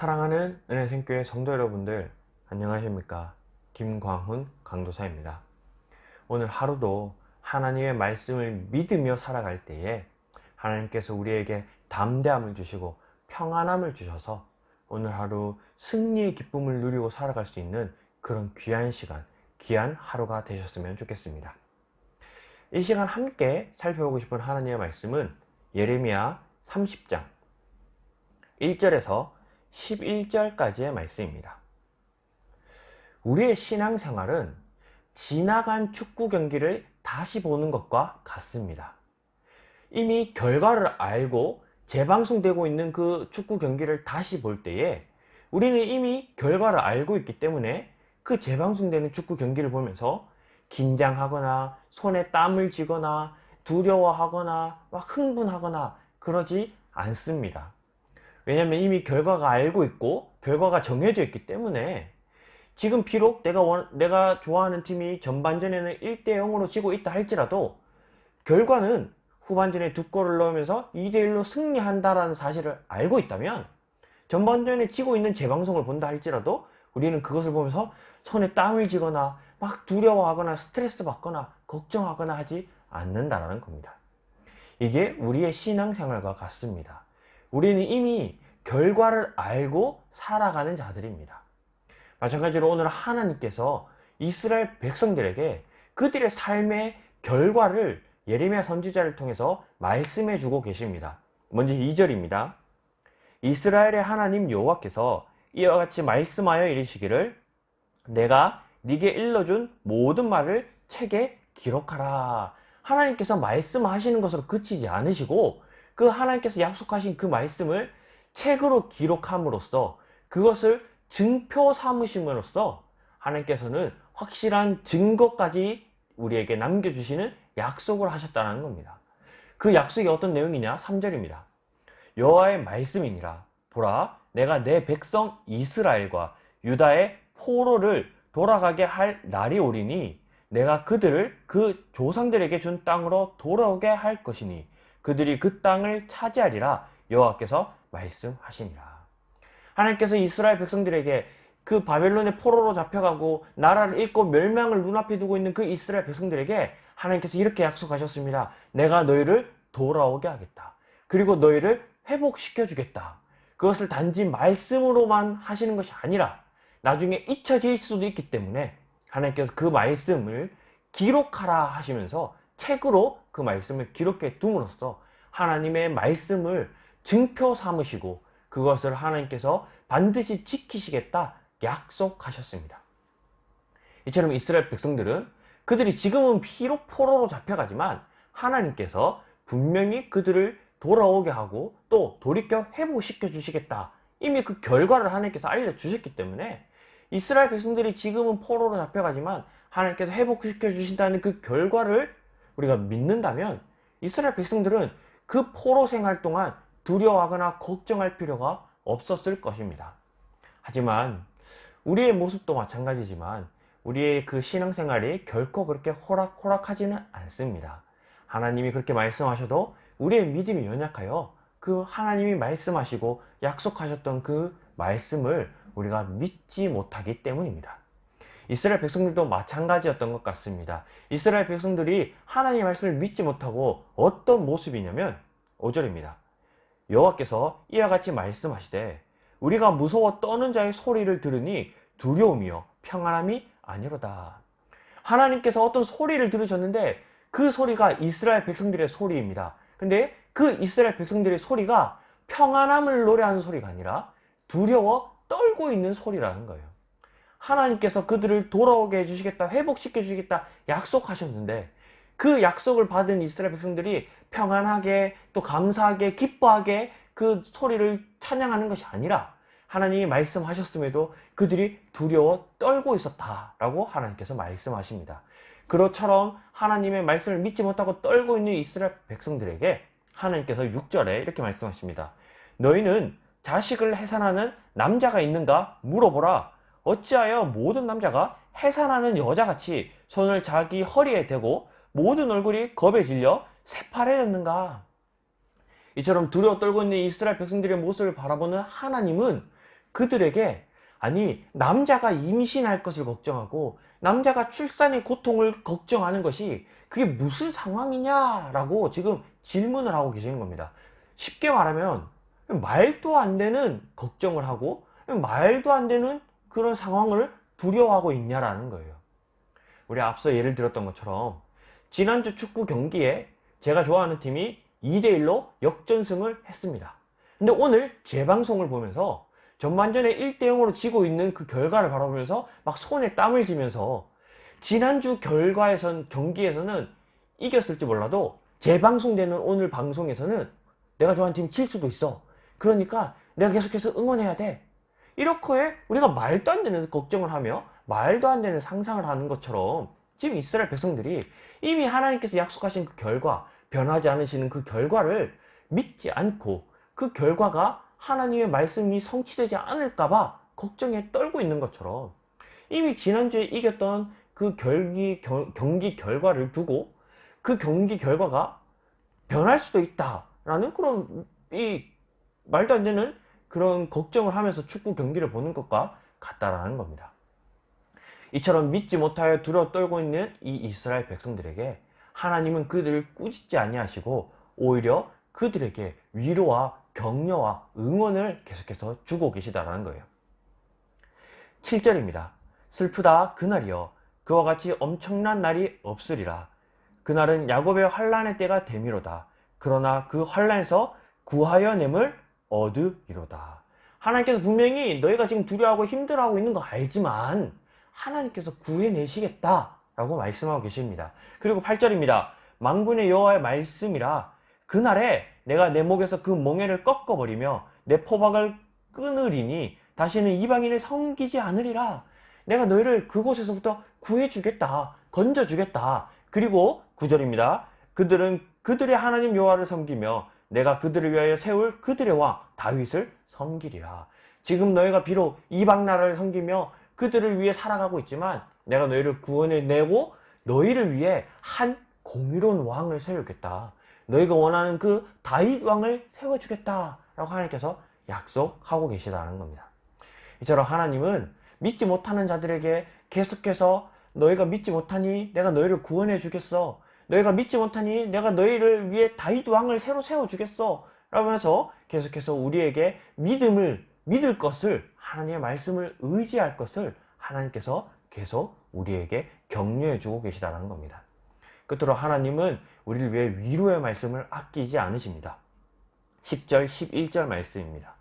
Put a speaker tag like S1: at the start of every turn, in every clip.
S1: 사랑하는 은혜생교회 성도 여러분들, 안녕하십니까? 김광훈 강도사입니다. 오늘 하루도 하나님의 말씀을 믿으며 살아갈 때에 하나님께서 우리에게 담대함을 주시고 평안함을 주셔서 오늘 하루 승리의 기쁨을 누리고 살아갈 수 있는 그런 귀한 시간, 귀한 하루가 되셨으면 좋겠습니다. 이 시간 함께 살펴보고 싶은 하나님의 말씀은 예레미야 30장 1절에서 11절까지의 말씀입니다. 우리의 신앙생활은 지나간 축구 경기를 다시 보는 것과 같습니다. 이미 결과를 알고 재방송되고 있는 그 축구 경기를 다시 볼 때에 우리는 이미 결과를 알고 있기 때문에 그 재방송되는 축구 경기를 보면서 긴장하거나 손에 땀을 쥐거나 두려워하거나 막 흥분하거나 그러지 않습니다. 왜냐하면 이미 결과가 알고 있고 결과가 정해져 있기 때문에 지금 비록 내가 좋아하는 팀이 전반전에는 1대0으로 지고 있다 할지라도 결과는 후반전에 2골을 넣으면서 2대1로 승리한다라는 사실을 알고 있다면 전반전에 지고 있는 재방송을 본다 할지라도 우리는 그것을 보면서 손에 땀을 쥐거나 막 두려워하거나 스트레스 받거나 걱정하거나 하지 않는다라는 겁니다. 이게 우리의 신앙생활과 같습니다. 우리는 이미 결과를 알고 살아가는 자들입니다. 마찬가지로 오늘 하나님께서 이스라엘 백성들에게 그들의 삶의 결과를 예레미야 선지자를 통해서 말씀해 주고 계십니다. 먼저 2절입니다. 이스라엘의 하나님 여호와께서 이와 같이 말씀하여 이르시기를 내가 네게 일러준 모든 말을 책에 기록하라. 하나님께서 말씀하시는 것으로 그치지 않으시고 그 하나님께서 약속하신 그 말씀을 책으로 기록함으로써 그것을 증표 삼으심으로써 하나님께서는 확실한 증거까지 우리에게 남겨주시는 약속을 하셨다는 겁니다. 그 약속이 어떤 내용이냐? 3절입니다. 여호와의 말씀이니라. 보라, 내가 내 백성 이스라엘과 유다의 포로를 돌아가게 할 날이 오리니 내가 그들을 그 조상들에게 준 땅으로 돌아오게 할 것이니 그들이 그 땅을 차지하리라. 여호와께서 말씀하시니라. 하나님께서 이스라엘 백성들에게 그 바벨론의 포로로 잡혀가고 나라를 잃고 멸망을 눈앞에 두고 있는 그 이스라엘 백성들에게 하나님께서 이렇게 약속하셨습니다. 내가 너희를 돌아오게 하겠다. 그리고 너희를 회복시켜 주겠다. 그것을 단지 말씀으로만 하시는 것이 아니라 나중에 잊혀질 수도 있기 때문에 하나님께서 그 말씀을 기록하라 하시면서 책으로 그 말씀을 기록해 둠으로써 하나님의 말씀을 증표 삼으시고 그것을 하나님께서 반드시 지키시겠다 약속하셨습니다. 이처럼 이스라엘 백성들은 그들이 지금은 비록 포로로 잡혀가지만 하나님께서 분명히 그들을 돌아오게 하고 또 돌이켜 회복시켜 주시겠다. 이미 그 결과를 하나님께서 알려주셨기 때문에 이스라엘 백성들이 지금은 포로로 잡혀가지만 하나님께서 회복시켜 주신다는 그 결과를 우리가 믿는다면 이스라엘 백성들은 그 포로 생활 동안 두려워하거나 걱정할 필요가 없었을 것입니다. 하지만 우리의 모습도 마찬가지지만 우리의 그 신앙생활이 결코 그렇게 호락호락하지는 않습니다. 하나님이 그렇게 말씀하셔도 우리의 믿음이 연약하여 그 하나님이 말씀하시고 약속하셨던 그 말씀을 우리가 믿지 못하기 때문입니다. 이스라엘 백성들도 마찬가지였던 것 같습니다. 이스라엘 백성들이 하나님의 말씀을 믿지 못하고 어떤 모습이냐면 5절입니다. 여호와께서 이와 같이 말씀하시되 우리가 무서워 떠는 자의 소리를 들으니 두려움이요 평안함이 아니로다. 하나님께서 어떤 소리를 들으셨는데 그 소리가 이스라엘 백성들의 소리입니다. 근데 그 이스라엘 백성들의 소리가 평안함을 노래하는 소리가 아니라 두려워 떨고 있는 소리라는 거예요. 하나님께서 그들을 돌아오게 해주시겠다, 회복시켜 주시겠다 약속하셨는데 그 약속을 받은 이스라엘 백성들이 평안하게 또 감사하게 기뻐하게 그 소리를 찬양하는 것이 아니라 하나님이 말씀하셨음에도 그들이 두려워 떨고 있었다라고 하나님께서 말씀하십니다. 그처럼 하나님의 말씀을 믿지 못하고 떨고 있는 이스라엘 백성들에게 하나님께서 6절에 이렇게 말씀하십니다. 너희는 자식을 해산하는 남자가 있는가 물어보라. 어찌하여 모든 남자가 해산하는 여자같이 손을 자기 허리에 대고 모든 얼굴이 겁에 질려 새파래졌는가? 이처럼 두려워 떨고 있는 이스라엘 백성들의 모습을 바라보는 하나님은 그들에게 아니 남자가 임신할 것을 걱정하고 남자가 출산의 고통을 걱정하는 것이 그게 무슨 상황이냐라고 지금 질문을 하고 계시는 겁니다. 쉽게 말하면 말도 안 되는 걱정을 하고 말도 안 되는 그런 상황을 두려워하고 있냐라는 거예요. 우리 앞서 예를 들었던 것처럼 지난주 축구 경기에 제가 좋아하는 팀이 2대1로 역전승을 했습니다. 근데 오늘 재방송을 보면서 전반전에 1대0으로 지고 있는 그 결과를 바라보면서 막 손에 땀을 쥐면서 지난주 경기에서는 이겼을지 몰라도 재방송되는 오늘 방송에서는 내가 좋아하는 팀이 질 수도 있어. 그러니까 내가 계속해서 응원해야 돼. 이렇게 우리가 말도 안 되는 걱정을 하며 말도 안 되는 상상을 하는 것처럼 지금 이스라엘 백성들이 이미 하나님께서 약속하신 그 결과, 변하지 않으시는 그 결과를 믿지 않고 그 결과가 하나님의 말씀이 성취되지 않을까봐 걱정에 떨고 있는 것처럼 이미 지난주에 이겼던 그 경기 결과를 두고 그 경기 결과가 변할 수도 있다라는 그런 말도 안 되는 그런 걱정을 하면서 축구 경기를 보는 것과 같다라는 겁니다. 이처럼 믿지 못하여 두려워 떨고 있는 이 이스라엘 백성들에게 하나님은 그들을 꾸짖지 아니하시고 오히려 그들에게 위로와 격려와 응원을 계속해서 주고 계시다라는 거예요. 7절입니다. 슬프다 그날이여 그와 같이 엄청난 날이 없으리라. 그날은 야곱의 환난의 때가 되미로다. 그러나 그 환난에서 구하여 nem을 얻으리로다. 하나님께서 분명히 너희가 지금 두려워하고 힘들어하고 있는 거 알지만 하나님께서 구해내시겠다 라고 말씀하고 계십니다. 그리고 8절입니다. 만군의 여호와의 말씀이라. 그날에 내가 내 목에서 그 멍에를 꺾어버리며 내 포박을 끊으리니 다시는 이방인을 섬기지 않으리라. 내가 너희를 그곳에서부터 구해주겠다. 건져주겠다. 그리고 9절입니다. 그들은 그들의 하나님 여호와를 섬기며 내가 그들을 위하여 세울 그들의 왕 다윗을 섬기리라. 지금 너희가 비록 이방 나라를 섬기며 그들을 위해 살아가고 있지만 내가 너희를 구원해내고 너희를 위해 한 공의로운 왕을 세우겠다. 너희가 원하는 그 다윗 왕을 세워주겠다 라고 하나님께서 약속하고 계시다는 겁니다. 이처럼 하나님은 믿지 못하는 자들에게 계속해서 너희가 믿지 못하니 내가 너희를 구원해 주겠어. 너희가 믿지 못하니 내가 너희를 위해 다윗 왕을 새로 세워주겠어 라면서 계속해서 우리에게 믿을 것을, 하나님의 말씀을 의지할 것을 하나님께서 계속 우리에게 격려해 주고 계시다는 겁니다. 끝으로 하나님은 우리를 위해 위로의 말씀을 아끼지 않으십니다. 10절 11절 말씀입니다.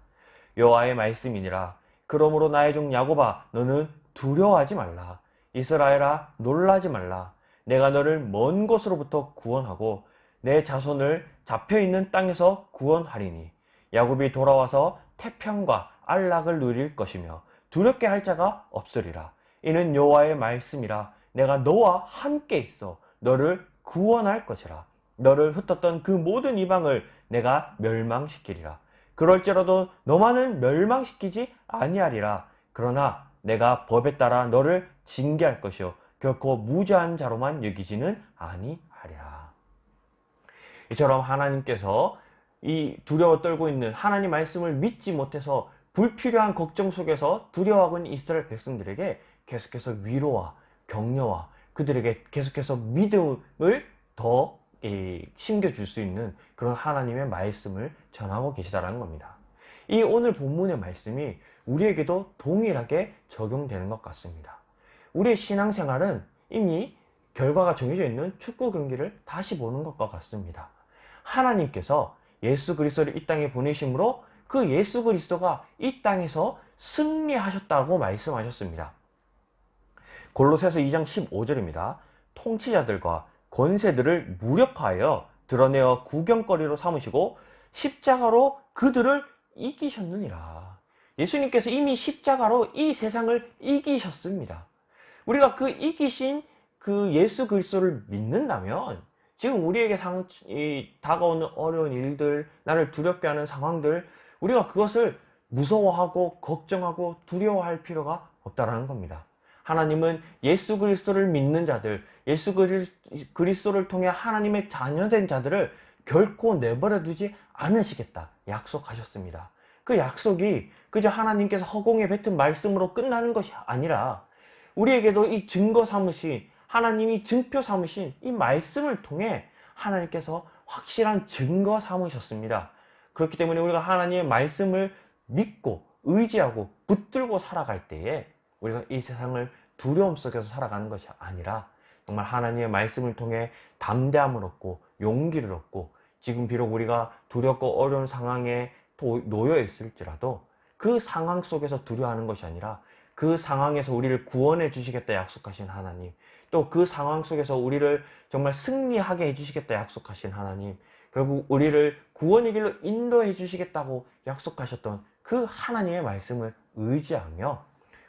S1: 여호와의 말씀이니라. 그러므로 나의 종 야곱아 너는 두려워하지 말라. 이스라엘아 놀라지 말라. 내가 너를 먼 곳으로부터 구원하고 내 자손을 잡혀있는 땅에서 구원하리니 야곱이 돌아와서 태평과 안락을 누릴 것이며 두렵게 할 자가 없으리라. 이는 여호와의 말씀이라. 내가 너와 함께 있어 너를 구원할 것이라. 너를 흩었던 그 모든 이방을 내가 멸망시키리라. 그럴지라도 너만은 멸망시키지 아니하리라. 그러나 내가 법에 따라 너를 징계할 것이요 결코 무죄한 자로만 여기지는 아니하리라. 이처럼 하나님께서 이 두려워 떨고 있는 하나님 말씀을 믿지 못해서 불필요한 걱정 속에서 두려워하고 있는 이스라엘 백성들에게 계속해서 위로와 격려와 그들에게 계속해서 믿음을 더 심겨줄 수 있는 그런 하나님의 말씀을 전하고 계시다는 겁니다. 이 오늘 본문의 말씀이 우리에게도 동일하게 적용되는 것 같습니다. 우리의 신앙생활은 이미 결과가 정해져 있는 축구 경기를 다시 보는 것과 같습니다. 하나님께서 예수 그리스도를 이 땅에 보내심으로 그 예수 그리스도가 이 땅에서 승리하셨다고 말씀하셨습니다. 골로새서 2장 15절입니다. 통치자들과 권세들을 무력화하여 드러내어 구경거리로 삼으시고 십자가로 그들을 이기셨느니라. 예수님께서 이미 십자가로 이 세상을 이기셨습니다. 우리가 그 이기신 그 예수 그리스도를 믿는다면 지금 우리에게 다가오는 어려운 일들, 나를 두렵게 하는 상황들, 우리가 그것을 무서워하고 걱정하고 두려워할 필요가 없다라는 겁니다. 하나님은 예수 그리스도를 믿는 자들, 예수 그리스도를 통해 하나님의 자녀된 자들을 결코 내버려 두지 않으시겠다 약속하셨습니다. 그 약속이 그저 하나님께서 허공에 뱉은 말씀으로 끝나는 것이 아니라 우리에게도 이 증거 삼으신, 하나님이 증표 삼으신 이 말씀을 통해 하나님께서 확실한 증거 삼으셨습니다. 그렇기 때문에 우리가 하나님의 말씀을 믿고 의지하고 붙들고 살아갈 때에 우리가 이 세상을 두려움 속에서 살아가는 것이 아니라 정말 하나님의 말씀을 통해 담대함을 얻고 용기를 얻고, 지금 비록 우리가 두렵고 어려운 상황에 놓여 있을지라도 그 상황 속에서 두려워하는 것이 아니라 그 상황에서 우리를 구원해 주시겠다 약속하신 하나님, 또 그 상황 속에서 우리를 정말 승리하게 해 주시겠다 약속하신 하나님, 결국 우리를 구원의 길로 인도해 주시겠다고 약속하셨던 그 하나님의 말씀을 의지하며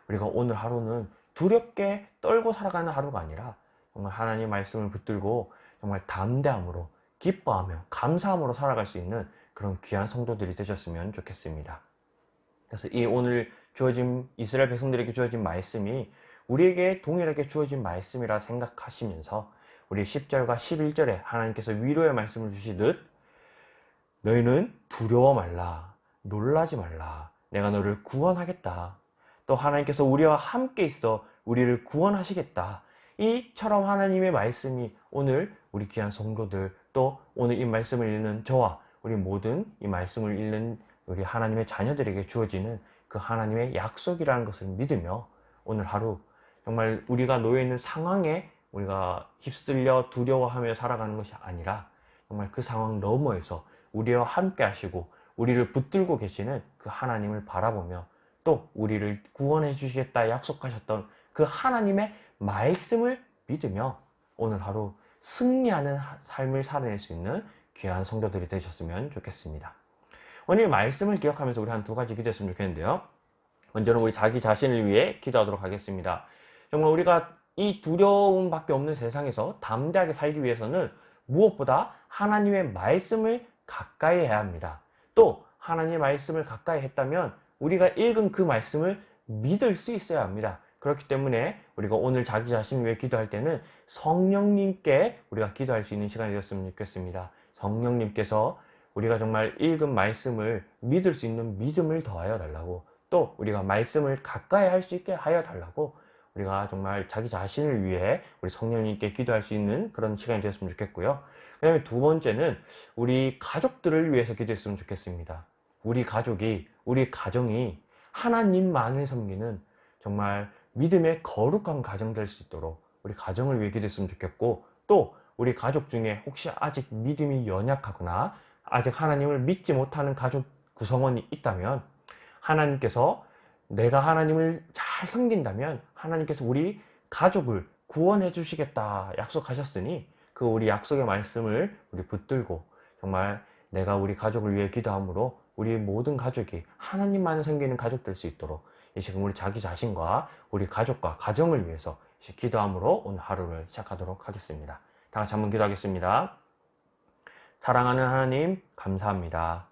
S1: 우리가 오늘 하루는 두렵게 떨고 살아가는 하루가 아니라 정말 하나님의 말씀을 붙들고 정말 담대함으로 기뻐하며 감사함으로 살아갈 수 있는 그런 귀한 성도들이 되셨으면 좋겠습니다. 그래서 이 오늘 주어진 이스라엘 백성들에게 주어진 말씀이 우리에게 동일하게 주어진 말씀이라 생각하시면서 우리 10절과 11절에 하나님께서 위로의 말씀을 주시듯 너희는 두려워 말라, 놀라지 말라, 내가 너를 구원하겠다, 또 하나님께서 우리와 함께 있어 우리를 구원하시겠다, 이처럼 하나님의 말씀이 오늘 우리 귀한 성도들, 또 오늘 이 말씀을 읽는 저와 우리 모든 이 말씀을 읽는 우리 하나님의 자녀들에게 주어지는 그 하나님의 약속이라는 것을 믿으며 오늘 하루 정말 우리가 놓여있는 상황에 우리가 휩쓸려 두려워하며 살아가는 것이 아니라 정말 그 상황 너머에서 우리와 함께 하시고 우리를 붙들고 계시는 그 하나님을 바라보며 또 우리를 구원해 주시겠다 약속하셨던 그 하나님의 말씀을 믿으며 오늘 하루 승리하는 삶을 살아낼 수 있는 귀한 성도들이 되셨으면 좋겠습니다. 오늘 말씀을 기억하면서 우리 한 두 가지 기도했으면 좋겠는데요. 먼저는 우리 자기 자신을 위해 기도하도록 하겠습니다. 정말 우리가 이 두려움밖에 없는 세상에서 담대하게 살기 위해서는 무엇보다 하나님의 말씀을 가까이 해야 합니다. 또 하나님의 말씀을 가까이 했다면 우리가 읽은 그 말씀을 믿을 수 있어야 합니다. 그렇기 때문에 우리가 오늘 자기 자신을 위해 기도할 때는 성령님께 우리가 기도할 수 있는 시간이 되었으면 좋겠습니다. 성령님께서 우리가 정말 읽은 말씀을 믿을 수 있는 믿음을 더하여 달라고, 또 우리가 말씀을 가까이 할 수 있게 하여 달라고 우리가 정말 자기 자신을 위해 우리 성령님께 기도할 수 있는 그런 시간이 되었으면 좋겠고요. 그 다음에 두 번째는 우리 가족들을 위해서 기도했으면 좋겠습니다. 우리 가족이, 우리 가정이 하나님만을 섬기는 정말 믿음의 거룩한 가정 될 수 있도록 우리 가정을 위해 기도했으면 좋겠고, 또 우리 가족 중에 혹시 아직 믿음이 연약하거나 아직 하나님을 믿지 못하는 가족 구성원이 있다면 하나님께서, 내가 하나님을 잘 섬긴다면 하나님께서 우리 가족을 구원해 주시겠다 약속하셨으니 그 우리 약속의 말씀을 우리 붙들고 정말 내가 우리 가족을 위해 기도함으로 우리 모든 가족이 하나님만을 섬기는 가족 될 수 있도록 이 시간 우리 자기 자신과 우리 가족과 가정을 위해서 기도함으로 오늘 하루를 시작하도록 하겠습니다. 다 같이 한번 기도하겠습니다. 사랑하는 하나님, 감사합니다.